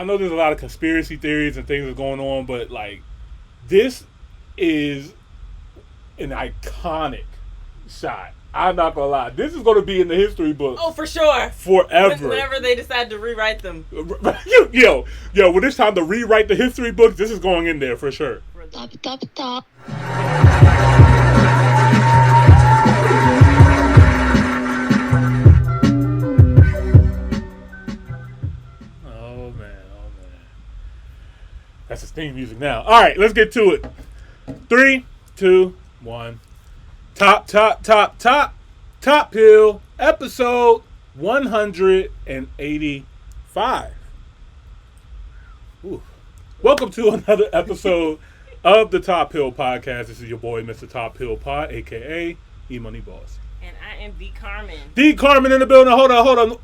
I know there's a lot of conspiracy theories and things that are going on, but like this is an iconic shot. I'm not gonna lie. This is gonna be in the history book. Oh, for sure. Forever. Whenever they decide to rewrite them. Yo, when it's time to rewrite the history books, this is going in there for sure. Top. Oh man. That's his theme music now. All right, let's get to it. 3, 2, 1. Top Hill, episode 185. Ooh. Welcome to another episode of the Top Hill Podcast. This is your boy, Mr. Top Hill Pod, a.k.a. E-Money Boss. And I am D. Carmen. D. Carmen in the building. Hold on.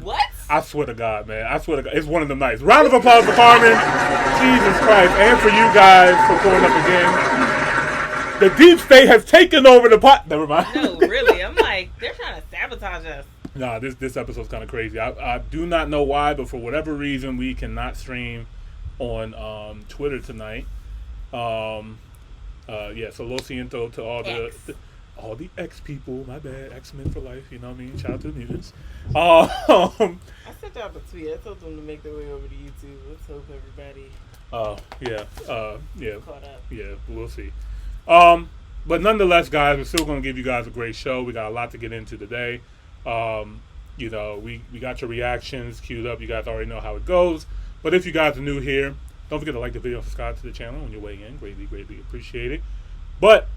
What? I swear to God, man. It's one of them nights. Round of applause for Carmen. Jesus Christ. And for you guys for pulling up again. The deep state has taken over the pot. Never mind. No, really. I'm like, they're trying to sabotage us. Nah, this episode's kind of crazy. I do not know why, but for whatever reason, we cannot stream on Twitter tonight. So lo siento to all the X people. My bad. X-Men for life. You know what I mean? Shout out to the mutants. I sent out the tweet. I told them to make their way over to YouTube. Let's hope everybody caught up. Yeah, we'll see. But nonetheless, guys, we're still going to give you guys a great show. We got a lot to get into today. We got your reactions queued up. You guys already know how it goes. But if you guys are new here, don't forget to like the video and subscribe to the channel on your way in. Greatly appreciate it. But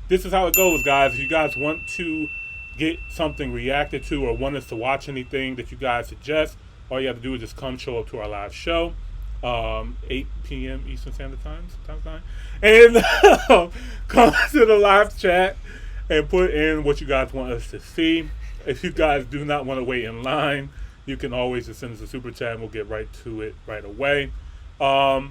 this is how it goes, guys. If you guys want to get something reacted to or want us to watch anything that you guys suggest, all you have to do is just come show up to our live show. 8 p.m. Eastern Standard Time, and come to the live chat and put in what you guys want us to see. If you guys do not want to wait in line, you can always just send us a super chat and we'll get right to it right away. The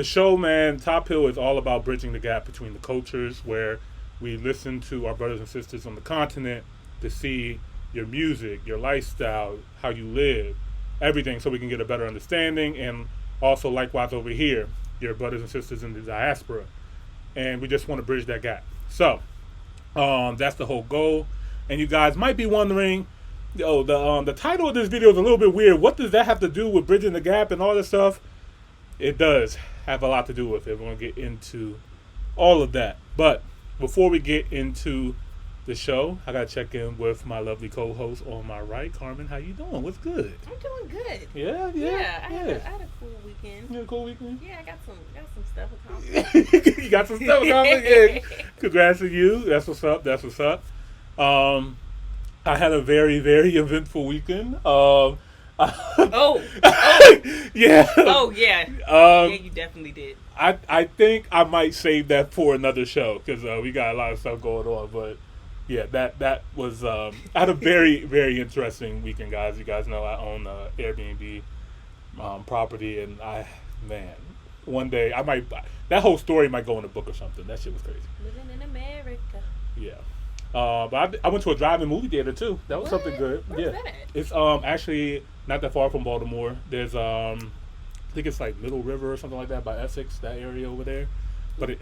show, man, Top Hill is all about bridging the gap between the cultures, where we listen to our brothers and sisters on the continent to see your music, your lifestyle, how you live, everything, so we can get a better understanding. And also, likewise, over here, your brothers and sisters in the diaspora. And we just want to bridge that gap. So, that's the whole goal. And you guys might be wondering, the title of this video is a little bit weird. What does that have to do with bridging the gap and all this stuff? It does have a lot to do with it. We're going to get into all of that. But before we get into the show, I got to check in with my lovely co-host on my right. Carmen, how you doing? What's good? I'm doing good. Yeah. I had a cool weekend. You had a cool weekend? Yeah, I got some stuff accomplished. You got some stuff accomplished? Yeah. Congrats to you. That's what's up. I had a very, very eventful weekend. Yeah. Yeah. Oh, yeah. Yeah, you definitely did. I think I might save that for another show because we got a lot of stuff going on. But yeah, that was I had a very, very interesting weekend, guys. You guys know I own Airbnb property, and one day that whole story might go in a book or something. That shit was crazy. Living in America. Yeah. But I went to a drive-in movie theater too. That was something good. Where's that at? It's actually not that far from Baltimore. There's I think it's like Middle River or something like that by Essex, that area over there. But it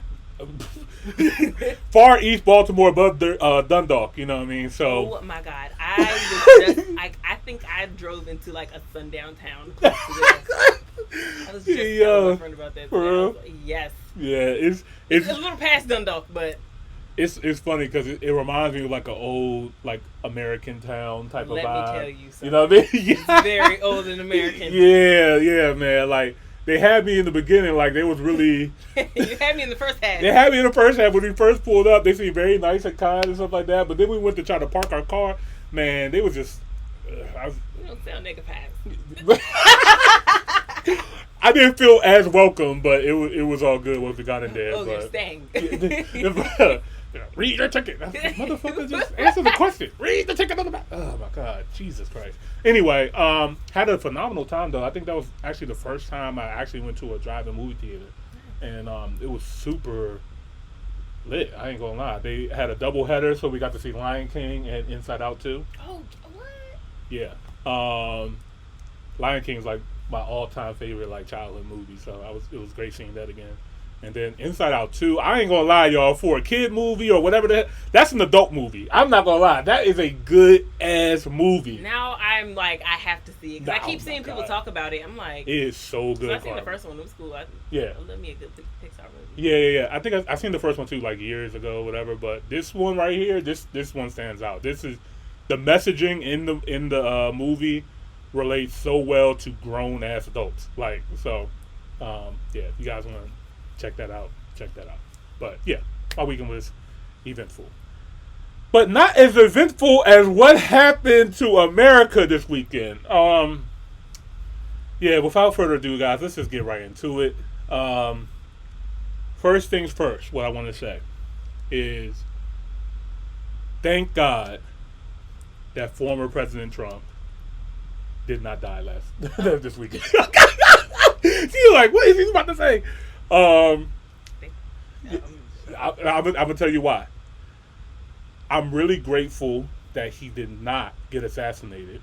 far east Baltimore above Dundalk. You know what I mean? So. Oh my God! I think I drove into like a sundown town. Close to this. I was just telling my friend about that. For real? Like, yes. Yeah, it's a little past Dundalk, but. It's funny because it reminds me of like an old like American town type of vibe. Let me tell you something. You know what I mean? Yeah. It's very old and American. Yeah, man. Like they had me in the beginning, like they was really. You had me in the first half. They had me in the first half when we first pulled up. They seemed very nice and kind and stuff like that. But then we went to try to park our car. Man, they was just. You don't sound nigga pass. I didn't feel as welcome, but it was all good once we got in there. Oh, but, you're staying. Read your ticket. Motherfucker, just answer the question. Read the ticket on the back. Oh my God, Jesus Christ. Anyway, had a phenomenal time though. I think that was actually the first time I actually went to a drive-in movie theater, and it was super lit. I ain't gonna lie. They had a double header, so we got to see Lion King and Inside Out too. Oh, what? Yeah. Lion King's like my all-time favorite like childhood movie. So it was great seeing that again. And then Inside Out 2, I ain't gonna lie, y'all, for a kid movie or whatever that's an adult movie. I'm not gonna lie, that is a good ass movie. Now I'm like, I have to see it because I keep seeing people talk about it. I'm like, it is so good. So I seen the first one. It was cool. Yeah, let me a good Pixar movie. Yeah. I think I seen the first one too, like years ago, whatever. But this one right here, this one stands out. This is the messaging in the movie relates so well to grown ass adults. Like so, yeah. If you guys want to check that out. But yeah, my weekend was eventful. But not as eventful as what happened to America this weekend. Yeah, without further ado, guys, let's just get right into it. First things first, what I want to say is thank God that former President Trump did not die this weekend. You're like, what is he about to say? I'm gonna tell you why. I'm really grateful that he did not get assassinated.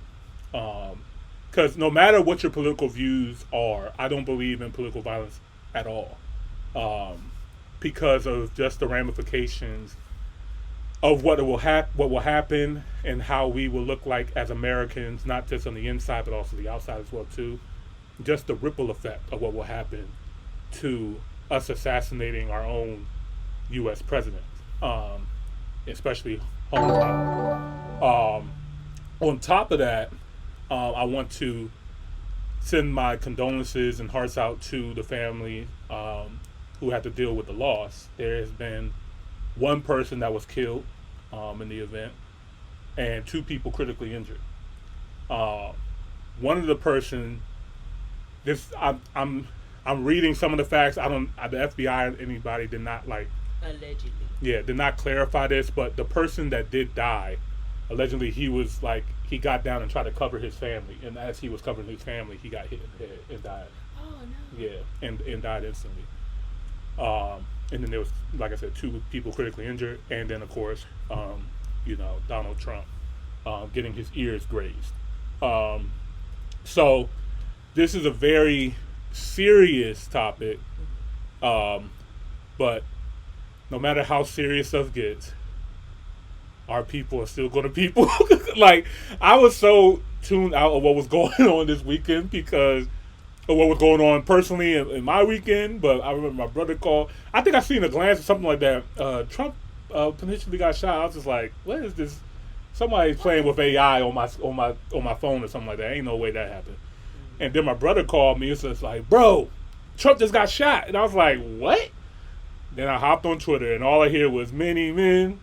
Because no matter what your political views are, I don't believe in political violence at all. Because of just the ramifications of what will happen and how we will look like as Americans, not just on the inside but also the outside as well too. Just the ripple effect of what will happen to us assassinating our own U.S. president, especially on top of that, I want to send my condolences and hearts out to the family who had to deal with the loss. There has been one person that was killed in the event, and 2 people critically injured. One of the person, I'm reading some of the facts. The FBI or anybody did not allegedly. Yeah, did not clarify this, but the person that did die, allegedly he got down and tried to cover his family, and as he was covering his family, he got hit in the head and died. Oh no. Yeah, and died instantly. And then there was, like I said, 2 people critically injured, and then of course, Donald Trump getting his ears grazed. So this is a very serious topic, but no matter how serious stuff gets, our people are still going to people. Like, I was so tuned out of what was going on this weekend because of what was going on personally in my weekend. But I remember my brother called. I think I seen a glance or something like that. Trump potentially got shot. I was just like, what is this? Somebody's playing with AI on my phone or something like that. Ain't no way that happened. And then my brother called me and was like, bro, Trump just got shot. And I was like, what? Then I hopped on Twitter and all I hear was many men.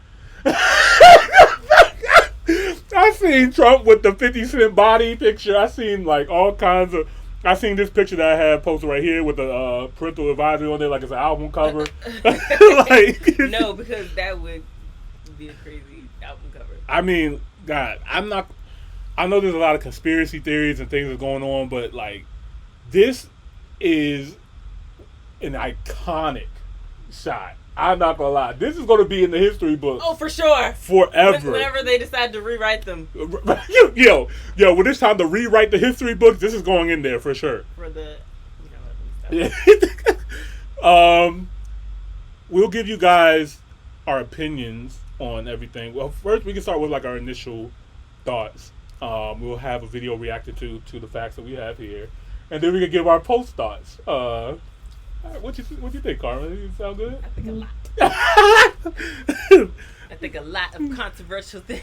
I seen Trump with the 50 Cent body picture. I seen all kinds of. I seen this picture that I had posted right here with the parental advisory on there, like it's an album cover. No, because that would be a crazy album cover. I mean, God, I know there's a lot of conspiracy theories and things that are going on, but this is an iconic shot. I'm not gonna lie. This is gonna be in the history book. Oh, for sure. Forever. Whenever they decide to rewrite them. Yo, when it's time to rewrite the history books, this is going in there for sure. For the, we'll give you guys our opinions on everything. Well, first we can start with our initial thoughts. We'll have a video reacted to the facts that we have here, and then we can give our post thoughts. What you think, Carmen? Does it sound good? I think a lot. I think a lot of controversial things.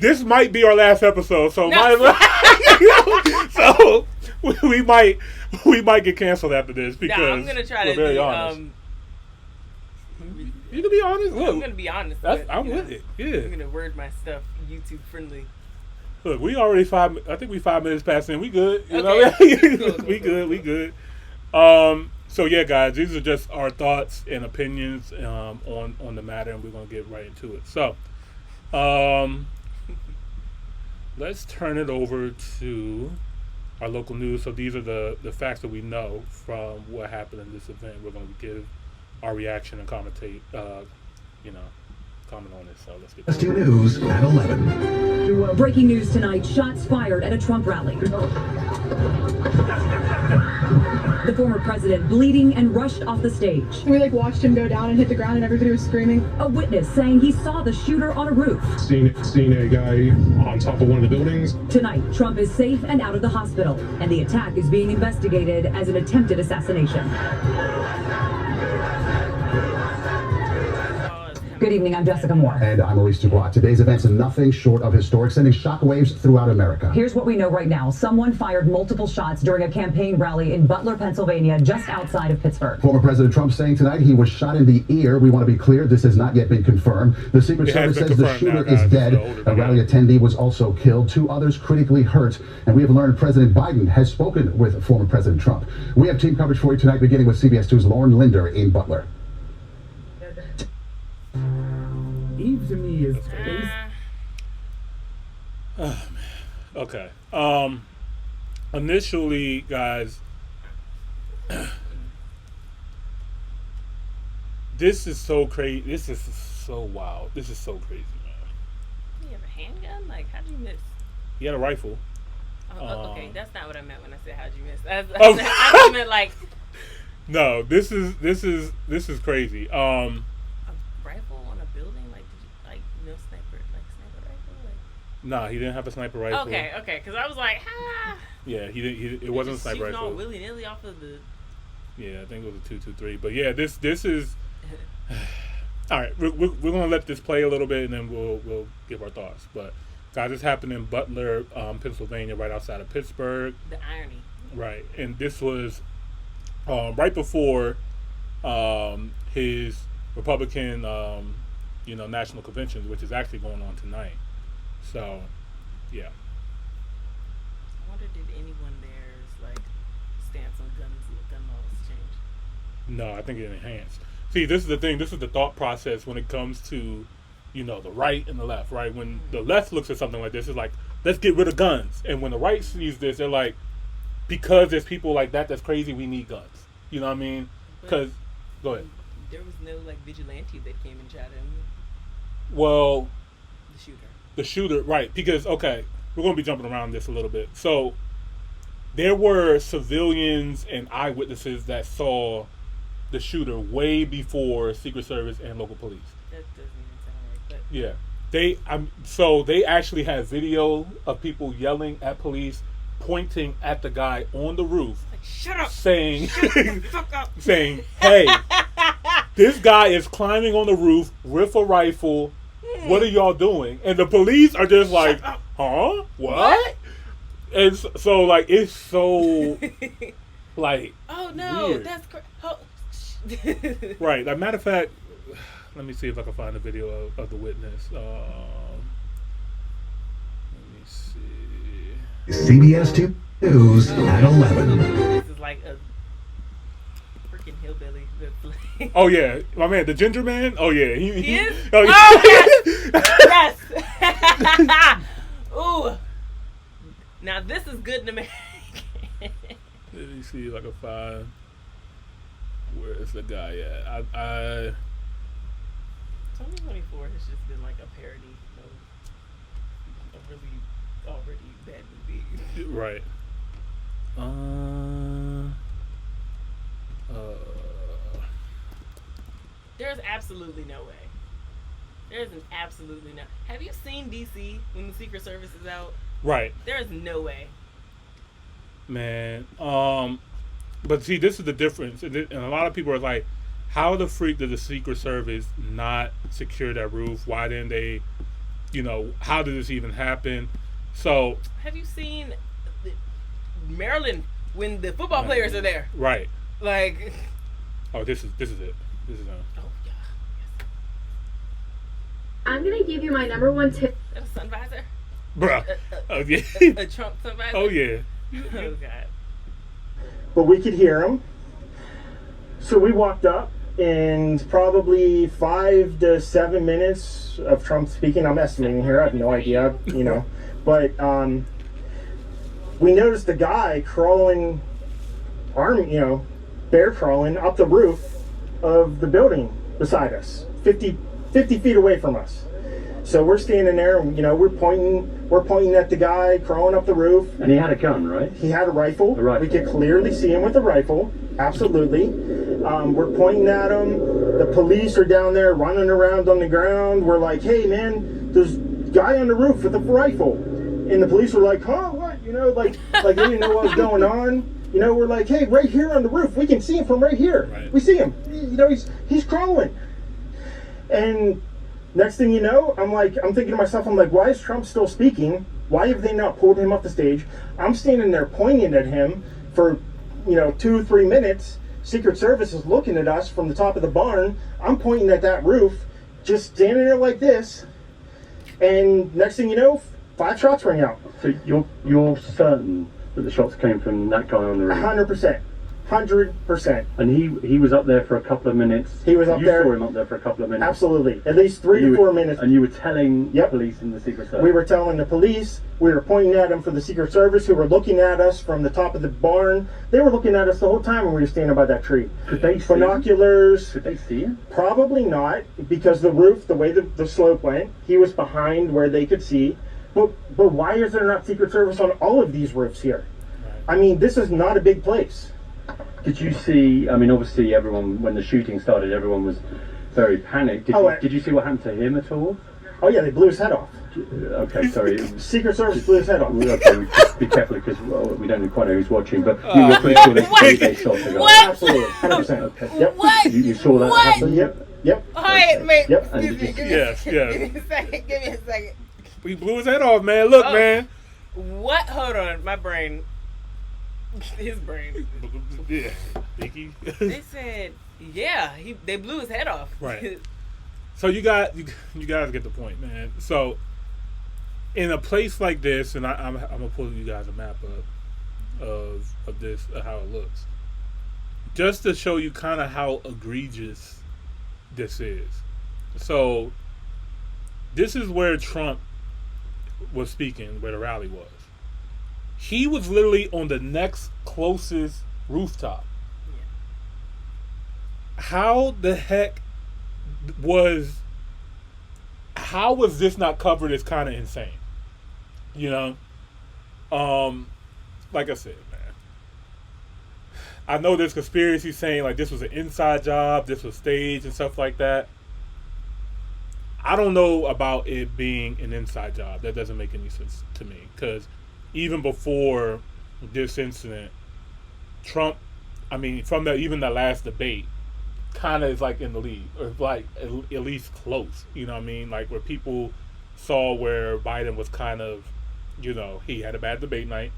This might be our last episode, so so we might get canceled after this because I'm gonna try to very be honest. You can be honest. Look, I'm gonna be honest. I'm with it. Yeah, I'm gonna word my stuff YouTube friendly. Look, we already I think we 5 minutes past in. We good. You know, we good. So yeah, guys, these are just our thoughts and opinions on the matter, and we're gonna get right into it. So, let's turn it over to our local news. So these are the facts that we know from what happened in this event. We're gonna give our reaction and comment on it. So let's get to news at 11. Breaking news tonight, shots fired at a Trump rally. The former president bleeding and rushed off the stage. We watched him go down and hit the ground and everybody was screaming. A witness saying he saw the shooter on a roof. Seen a guy on top of one of the buildings. Tonight, Trump is safe and out of the hospital, and the attack is being investigated as an attempted assassination. Good evening, I'm Jessica Moore. And I'm Maurice Dubois. Today's events are nothing short of historic, sending shockwaves throughout America. Here's what we know right now. Someone fired multiple shots during a campaign rally in Butler, Pennsylvania, just outside of Pittsburgh. Former President Trump saying tonight he was shot in the ear. We want to be clear, this has not yet been confirmed. The Secret Service says the shooter is dead. A rally attendee was also killed. 2 others critically hurt. And we have learned President Biden has spoken with former President Trump. We have team coverage for you tonight, beginning with CBS 2's Lauren Linder in Butler. Eve to me is Oh man. Okay. Initially, guys, this is so crazy. This is so wild. This is so crazy, man. You have a handgun? How'd you miss? He had a rifle. Okay, that's not what I meant when I said how'd you miss. I meant No, this is crazy. rifle on a building? Did you no sniper rifle? Nah, he didn't have a sniper rifle. Okay, because I was like, Yeah, he didn't. It wasn't a sniper rifle. All willy nilly off of the. Yeah, I think it was a 223. But yeah, this is. All right, we're gonna let this play a little bit, and then we'll give our thoughts. But guys, this happened in Butler, Pennsylvania, right outside of Pittsburgh. The irony. Right, and this was right before his Republican, national convention, which is actually going on tonight. So, yeah. I wonder, did anyone there's stance on gun laws change? No, I think it enhanced. See, this is the thing. This is the thought process when it comes to, the right and the left. Right, when the left looks at something like this, it's like, let's get rid of guns. And when the right sees this, they're like, because there's people like that's crazy. We need guns. You know what I mean? Because, go ahead. There was no vigilante that came and shot him. Well, The shooter, right? Because we're going to be jumping around this a little bit. So there were civilians and eyewitnesses that saw the shooter way before Secret Service and local police. That doesn't even sound right. But yeah, they actually had video of people yelling at police, pointing at the guy on the roof, shut up, saying, shut the fuck up, saying, "Hey, this guy is climbing on the roof with a rifle. What are y'all doing?" And the police are just like, "Huh? What?" And so it's so oh no, weird. that's Right. Matter of fact, let me see if I can find a video of the witness. Let me see. CBS 2 News at 11. This is like a freaking hillbilly. Oh yeah, my man, the ginger man. Oh yeah, he is. Oh, yeah. Yes. Yes. Ooh. Now this is good to me. Let me see if I can find. Where is the guy at? 2024 has just been like a parody of a really already bad movie. Right. There's absolutely no way. There's an absolutely no. Have you seen DC when the Secret Service is out? Right. There's no way. Man. But see, this is the difference. And a lot of people are like, how the freak did the Secret Service not secure that roof? Why didn't they, how did this even happen? So. Have you seen Maryland when the football players are there? Right. Oh, this is it. This is Oh, yeah. Yes. I'm going to give you my number one tip. Is that a sun visor? Bruh. Oh, yeah. A Trump sun visor? Oh, yeah. Oh, God. But we could hear him. So we walked up, and probably 5 to 7 minutes of Trump speaking. I'm estimating here. I have no idea, But we noticed the guy crawling, bear crawling up the roof of the building beside us, 50 feet away from us. So we're standing there, and we're pointing at the guy crawling up the roof. And he had a gun, right? He had a rifle. A rifle. We could clearly see him with a rifle. Absolutely. We're pointing at him. The police are down there running around on the ground. We're like, hey man, there's a guy on the roof with a rifle. And the police were like, huh, what? Like they didn't know what was going on. We're like, hey, right here on the roof, we can see him from right here. Right. We see him. He's crawling. And next thing you know, I'm thinking to myself, why is Trump still speaking? Why have they not pulled him off the stage? I'm standing there pointing at him for, 2-3 minutes. Secret Service is looking at us from the top of the barn. I'm pointing at that roof, just standing there like this. And next thing you know, 5 shots rang out. So you're certain that the shots came from that guy on the roof? 100%. 100%. And he was up there for a couple of minutes. He was up there. You saw him up there for a couple of minutes. Absolutely. At least 3 to 4 minutes. And you were telling the police and the Secret Service? We were telling the police. We were pointing at them for the Secret Service, who were looking at us from the top of the barn. They were looking at us the whole time when we were standing by that tree. Could they see binoculars? Could they see him? Probably not, because the roof, the way the slope went, he was behind where they could see. But why is there not Secret Service on all of these roofs here? I mean, this is not a big place. Did you see, obviously everyone, when the shooting started, everyone was very panicked. Did you see what happened to him at all? Oh yeah, they blew his head off. Okay, sorry. Secret Service blew his head off. Okay, just be careful because we don't quite know who's watching, but you were pretty sure they shot the guy. What? Absolutely, 100%. Okay. Yep. What? You saw that What? happen? Yep. Alright, mate. Yep. Give me Yes, yes. Give me a second. He blew his head off, man. Look, man. What? Hold on. My brain. His brain. Yeah. Vicky. They said, yeah, they blew his head off. Right. So you guys get the point, man. So in a place like this, and I'm gonna pull you guys a map up of this, of how it looks, just to show you kind of how egregious this is. So this is where Trump was speaking, where the rally was. He was literally on the next closest rooftop. How the heck was this not covered is kind of insane. Like I said, man, I know there's conspiracy saying like this was an inside job, this was staged and stuff like that. I don't know about it being an inside job. That doesn't make any sense to me, because even before this incident, Trump, from even the last debate, kind of is like in the lead, or like at least close. You know what I mean? Like where people saw where Biden was kind of, he had a bad debate night,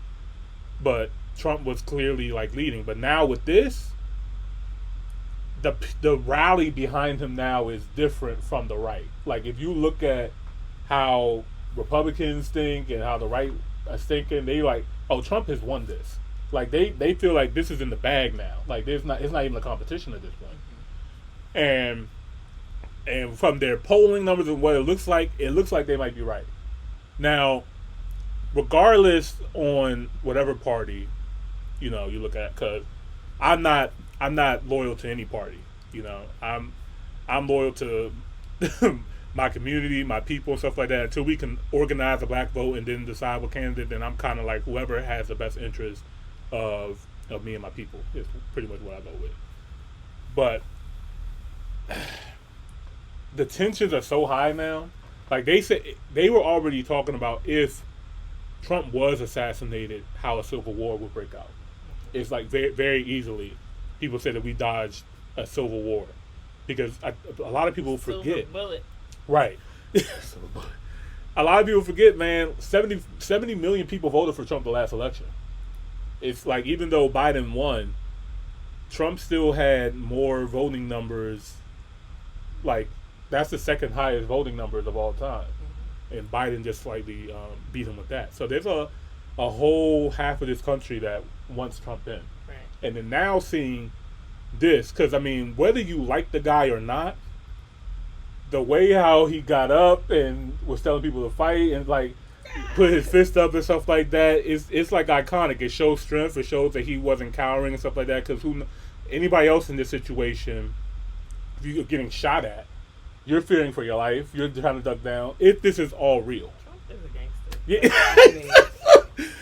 but Trump was clearly like leading. But now with this, the rally behind him now is different from the right. Like if you look at how Republicans think and how the right is thinking, they like, oh, Trump has won this. Like they feel like this is in the bag now. Like it's not even a competition at this point. And from their polling numbers and what it looks like they might be right. Now, regardless on whatever party, you look at, because I'm not loyal to any party. I'm loyal to my community, my people, and stuff like that. Until we can organize a black vote and then decide what candidate, then I'm kind of like whoever has the best interest of me and my people is pretty much what I go with. But the tensions are so high now. Like they said, they were already talking about if Trump was assassinated, how a civil war would break out. It's like very, very easily. People say that we dodged a civil war because a lot of people forget. Silver bullet. Right. A lot of people forget, man. 70 million people voted for Trump the last election. It's like even though Biden won, Trump still had more voting numbers. Like that's the second highest voting numbers of all time, and Biden just slightly beat him with that. So there's a whole half of this country that wants Trump in, right. And then now seeing this, because whether you like the guy or not, the way how he got up and was telling people to fight and like put his fist up and stuff like that, it's like iconic. It shows strength. It shows that he wasn't cowering and stuff like that. Because anybody else in this situation, if you're getting shot at, You're fearing for your life. You're trying to duck down. If this is all real. Trump is a gangster. Yeah. I mean,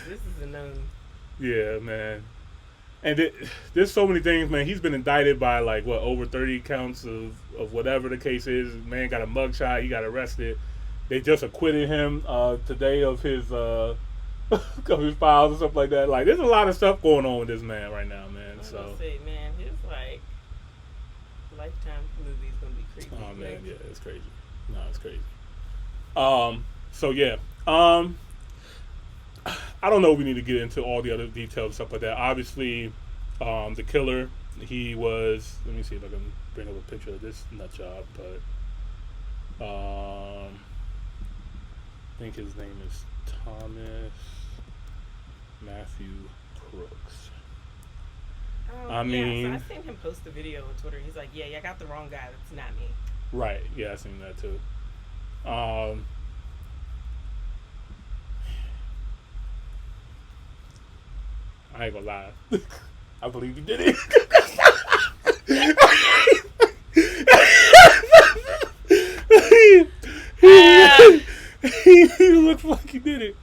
this is a known. Yeah, man. And there's so many things, man. He's been indicted by like what, over 30 counts of whatever the case is. Man got a mugshot. He got arrested. They just acquitted him today of his of his files and stuff like that. Like, there's a lot of stuff going on with this man right now, man. I'm So gonna say, man, his like Lifetime movie's gonna be creepy. oh man, Like, yeah, it's crazy. No, it's crazy. So yeah. I don't know if we need to get into all the other details and stuff like that. Obviously, the killer, he was, let me see if I can bring up a picture of this nut job, but I think his name is Thomas Matthew Crooks. I mean, yeah, so I seen him post a video on Twitter. He's like, yeah, I got the wrong guy. That's not me. Right, yeah, I seen that too. I ain't gonna lie. I believe you did it. He looks like he did it.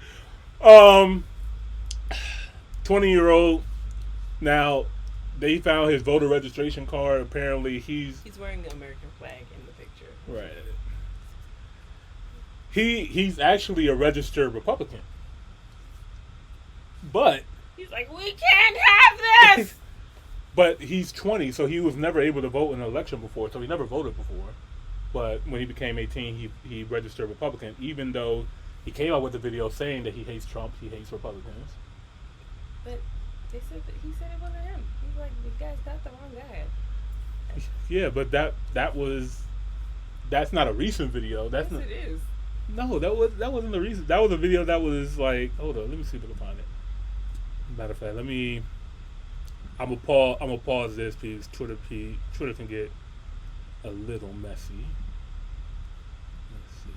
20-year-old. Now, they found his voter registration card. Apparently, he's wearing the American flag in the picture. right. He's actually a registered Republican. But He's like, we can't have this. but he's 20, so he was never able to vote in an election before, so he never voted before. But when he became 18, he registered Republican, even though he came out with a video saying that he hates Trump, he hates Republicans. But they said that he said it wasn't him. He's like, you guys got the wrong guy. Yeah, but that's not a recent video. That's Yes, not. it is. No, that wasn't the reason. That was a video that was like, hold on, let me see if I can find it. Matter of fact, I'm gonna pause this because Twitter can get a little messy. Let's see.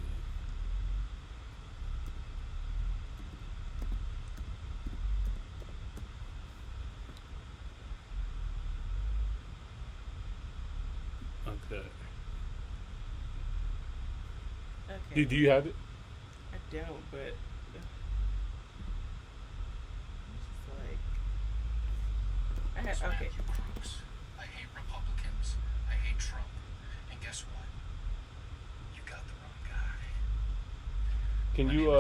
Okay. Okay. Do you have it? I don't, but it's like okay. I hate Republicans. I hate Trump. And guess what? You got the wrong guy. Can you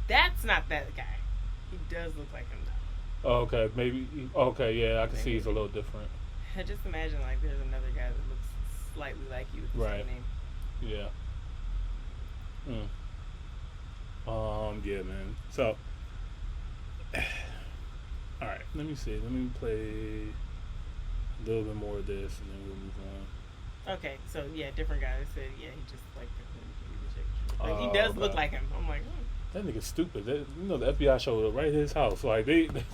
That's not that guy. He does look like him though. Oh, okay, maybe. Okay, yeah, I can see he's a little different. I just imagine like there's another guy that looks slightly like you with the Right. same name. Yeah. Yeah, man. So, all right. Let me see. Let me play a little bit more of this, and then we'll move on. Okay, so yeah, different guy. They said yeah, he just like he does look like him. I'm like, that nigga's stupid. The FBI showed up right at his house. Like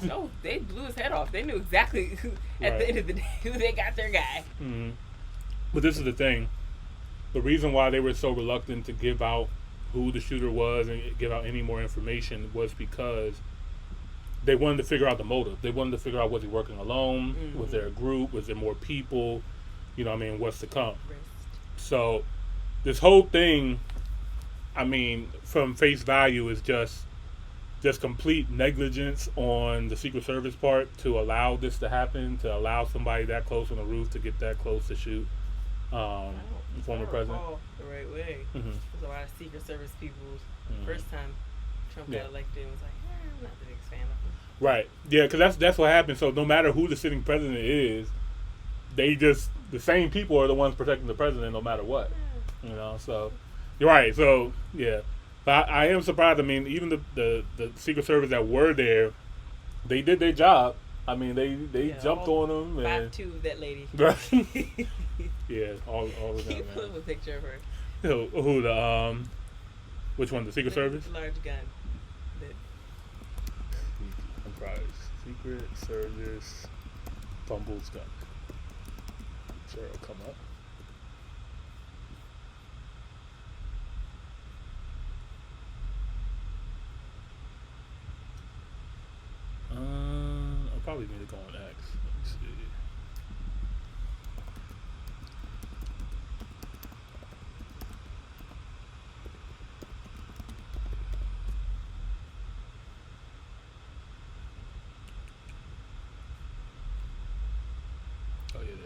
no, they blew his head off. They knew exactly at the end of the day who they got their guy. Mm-hmm. But this is the thing. The reason why they were so reluctant to give out who the shooter was and give out any more information was because they wanted to figure out the motive. They wanted to figure out, was he working alone? Mm-hmm. Was there a group? Was there more people? You know what I mean? What's to come? So this whole thing, I mean, from face value is just complete negligence on the Secret Service part to allow this to happen, to allow somebody that close on the roof to get that close to shoot former president. The right way. Mm-hmm. There's a lot of Secret Service people. First time Trump got elected, was like, I'm not the biggest fan of him. Right. Yeah, because that's what happened. So no matter who the sitting president is, the same people are the ones protecting the president no matter what. You know, so you're right. So yeah, but I am surprised. I mean, even the Secret Service that were there, they did their job. I mean, they jumped on them. 5'2" of that lady. Right. Yeah, all of them. Can you put up a picture of her? Who the which one? The Secret Service? The large gun. I'm proud. Secret Service Bumble's gun. I'm sure it'll come up. I'll probably need to go on X. Let me see.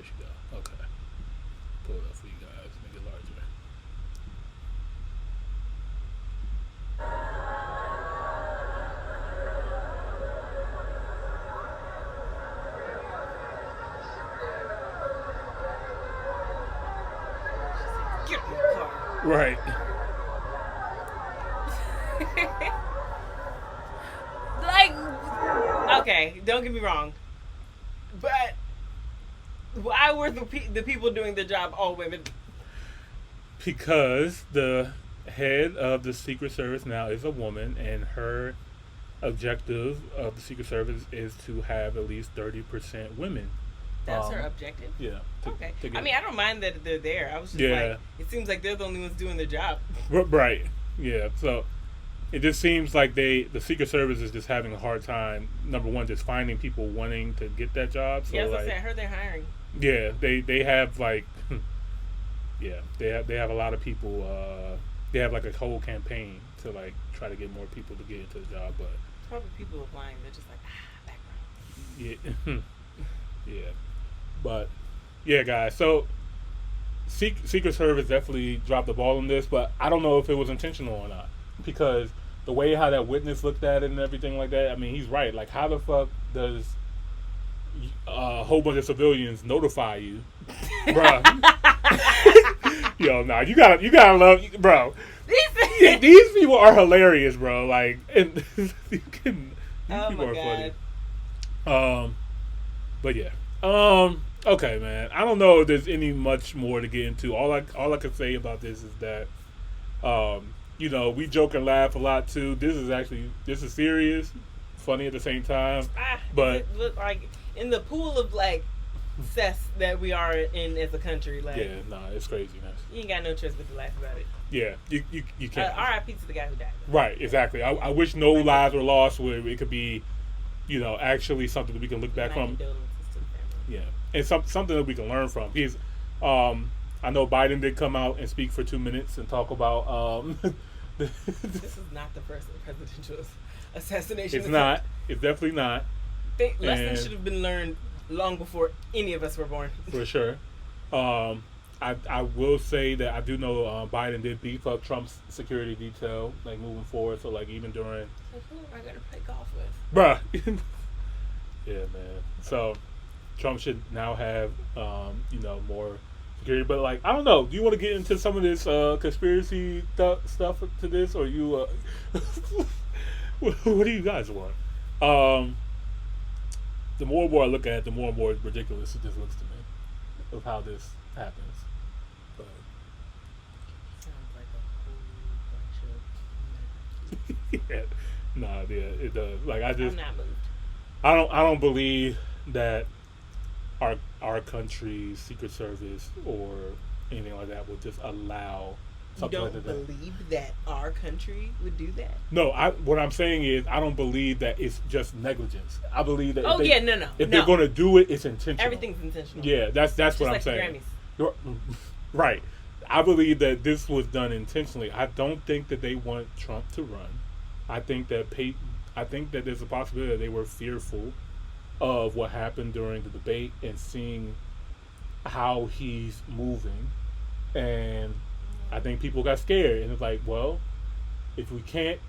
there she go. Okay. Pull it up for you guys. Make it larger. Get in the car. Right. Like, okay, don't get me wrong, but why were the people doing the job all women? Because the head of the Secret Service now is a woman, and her objective of the Secret Service is to have at least 30% women. That's her objective? Yeah. Okay. I mean, I don't mind that they're there. I was just like, it seems like they're the only ones doing the job. Right. Yeah. So it just seems like the Secret Service is just having a hard time, number one, just finding people wanting to get that job. So, yeah, as I said, I heard they're hiring. Yeah, they have like, yeah, they have a lot of people. They have like a whole campaign to like try to get more people to get into the job, but probably people applying. They're just like background. Yeah, yeah, but yeah, guys. So Secret Service definitely dropped the ball on this, but I don't know if it was intentional or not, because the way how that witness looked at it and everything like that. I mean, he's right. Like, how the fuck does a whole bunch of civilians notify you, bruh? Yo, nah, you gotta love, bro. These people are hilarious, bro. Like, and these people are funny. But yeah, okay, man. I don't know if there's any much more to get into. All I can say about this is that, you know, we joke and laugh a lot too. This is serious, funny at the same time. But look like in the pool of like cess that we are in as a country, like, yeah, nah, it's craziness. You ain't got no choice but to laugh about it. Yeah, you can't. R.I.P. to the guy who died. Right, exactly. I wish no lives were lost where it could be, you know, actually something that we can look back from. Yeah, and something that we can learn from. Because I know Biden did come out and speak for 2 minutes and talk about. This is not the first presidential assassination. It's not. It's definitely not. Lessons should have been learned long before any of us were born. For sure. I will say that I do know Biden did beef up Trump's security detail, like, moving forward. So, like, even during... Like, who am I going to play golf with? Bruh. Yeah, man. So, Trump should now have, you know, more security. But, like, I don't know. Do you want to get into some of this conspiracy stuff to this? Or you... what do you guys want? The more and more I look at it, the more and more ridiculous it just looks to me of how this happens. But. Sounds like a whole bunch of... Yeah. Nah, yeah, it does. Like, I'm not moved. I don't believe that our country's Secret Service or anything like that would just allow something like that. You don't believe that our country would do that? No, what I'm saying is I don't believe that it's just negligence. I believe that if they're going to do it, it's intentional. Everything's intentional. Yeah, that's just what I'm like saying. Right. I believe that this was done intentionally. I don't think that they want Trump to run. I think that there's a possibility that they were fearful of what happened during the debate and seeing how he's moving, and I think people got scared, and it's like, well, if we can't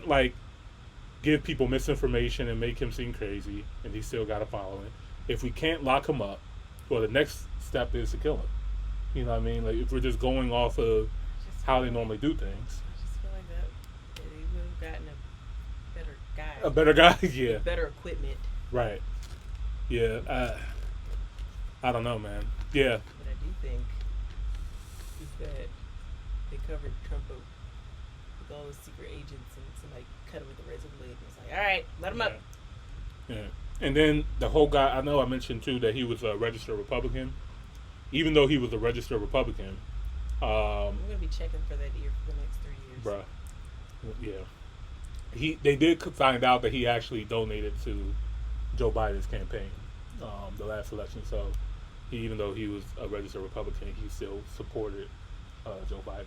like give people misinformation and make him seem crazy, and he still got a following, if we can't lock him up, well, the next step is to kill him. You know what I mean? Like, if we're just going off of how they normally do things. I just feel like that they would have gotten a better guy. A better guy, yeah. With better equipment. Right. Yeah. I don't know, man. Yeah. But I do think is that they covered Trump up with all the secret agents, and somebody cut him with a razor blade. And it's like, all right, let him up. Yeah. And then the whole guy, I know I mentioned too that he was a registered Republican. Even though he was a registered Republican, I'm gonna be checking for that ear for the next 3 years. Bruh. Yeah. They did find out that he actually donated to Joe Biden's campaign, the last election. So, even though he was a registered Republican, he still supported Joe Biden.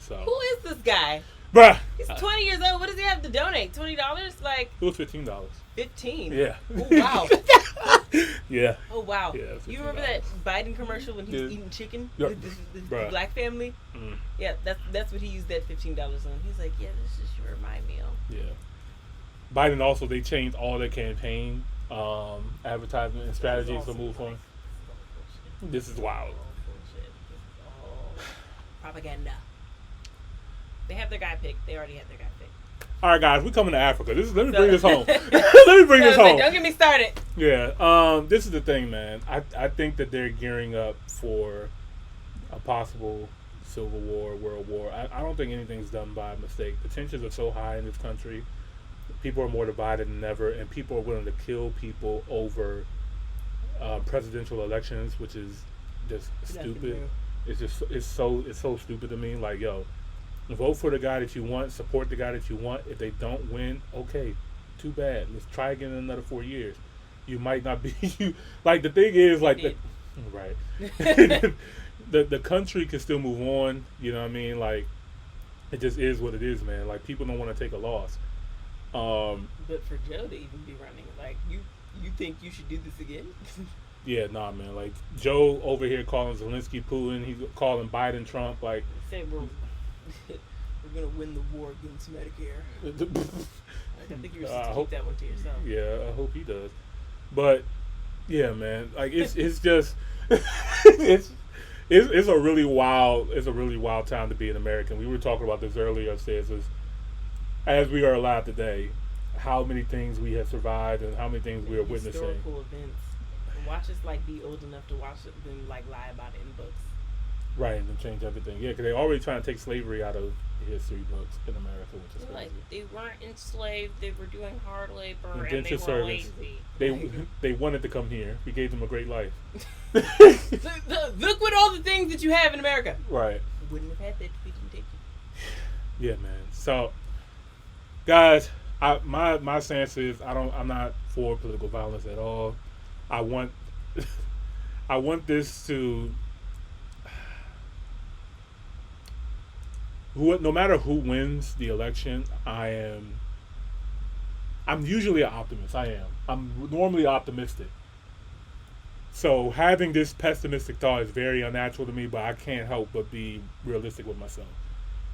So, who is this guy? Bruh. He's 20 years old. What does he have to donate? $20? Like, it was $15. 15. Yeah. Oh, wow. Yeah. Oh wow! Yeah, You remember that Biden commercial when he was eating chicken with the black family? Mm. Yeah, that's what he used that $15 on. He's like, yeah, this is your my meal. Yeah. Biden also, they changed all their campaign advertisement and strategies to move on. This is wild. Propaganda. They have their guy picked. They already had their guy picked. All right, guys, we're coming to Africa. Let me bring this home. Let me bring this home. Don't get me started. Yeah. This is the thing, man. I think that they're gearing up for a possible civil war, world war. I don't think anything's done by mistake. The tensions are so high in this country. People are more divided than ever, and people are willing to kill people over presidential elections, which is just stupid. It's so stupid to me. Like, yo, vote for the guy that you want, support the guy that you want. If they don't win, okay, too bad. Let's try again in another 4 years. You might not be you. Like, the thing is, like, right. the country can still move on. You know what I mean? Like, it just is what it is, man. Like, people don't want to take a loss. But for Joe to even be running, like, you think you should do this again? Yeah, nah, man. Like, Joe over here calling Zelensky Putin. He's calling Biden Trump. Like, say we're gonna win the war against Medicare. I think you should keep that one to yourself. Yeah, I hope he does. But yeah, man. Like, it's just it's a really wild time to be an American. We were talking about this earlier upstairs. As we are alive today, how many things we have survived and how many things we are witnessing. Historical events. And watch us like be old enough to watch them like lie about it in books. Right, and change everything. Yeah, because they're already trying to take slavery out of history books in America, which is crazy. Like, they weren't enslaved; they were doing hard labor indentured and they were service. lazy. They wanted to come here. We gave them a great life. Look what all the things that you have in America. Right. You wouldn't have had that if we didn't take you. Yeah, man. So, guys, my stance is I'm not for political violence at all. I want this to. No matter who wins the election, I'm usually an optimist. I'm normally optimistic. So having this pessimistic thought is very unnatural to me, but I can't help but be realistic with myself.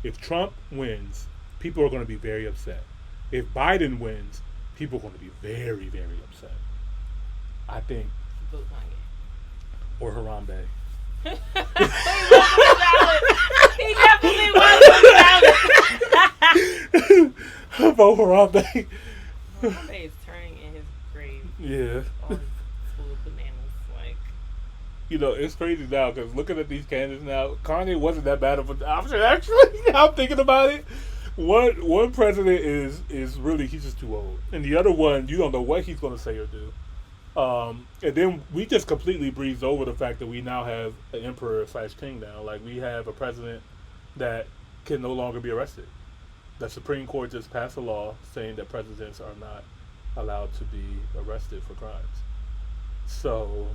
If Trump wins, people are going to be very upset. If Biden wins, people are going to be very, very upset. I think. Vote Kanye. Or Harambe. He definitely was a Vote Harambe. Harambe is turning in his grave. Yeah. All his full of bananas, like. You know, it's crazy now because looking at these candidates now, Kanye wasn't that bad of an option. Actually, now I'm thinking about it. One president is really, he's just too old, and the other one, you don't know what he's going to say or do. And then we just completely breezed over the fact that we now have an emperor/king now. Like, we have a president that can no longer be arrested. The Supreme Court just passed a law saying that presidents are not allowed to be arrested for crimes. So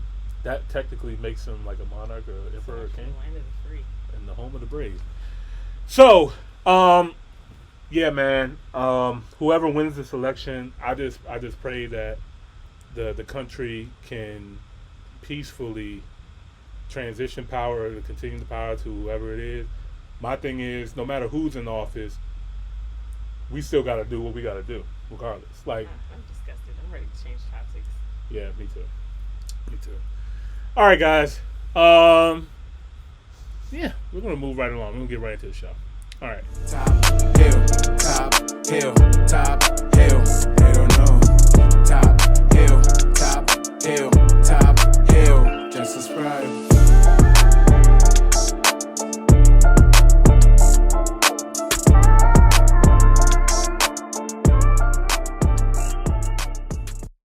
that technically makes him like a monarch or emperor or king. Land of the free. And the home of the brave. So, yeah, man. Whoever wins this election, I just pray that the country can peacefully transition power or continue the power to whoever it is. My thing is, no matter who's in office, we still got to do what we got to do, regardless. Like, I'm disgusted. I'm ready to change topics. Yeah, me too. Me too. All right, guys. Yeah, we're gonna move right along. We're gonna get right into the show. All right. Top hill, top hill, top hill.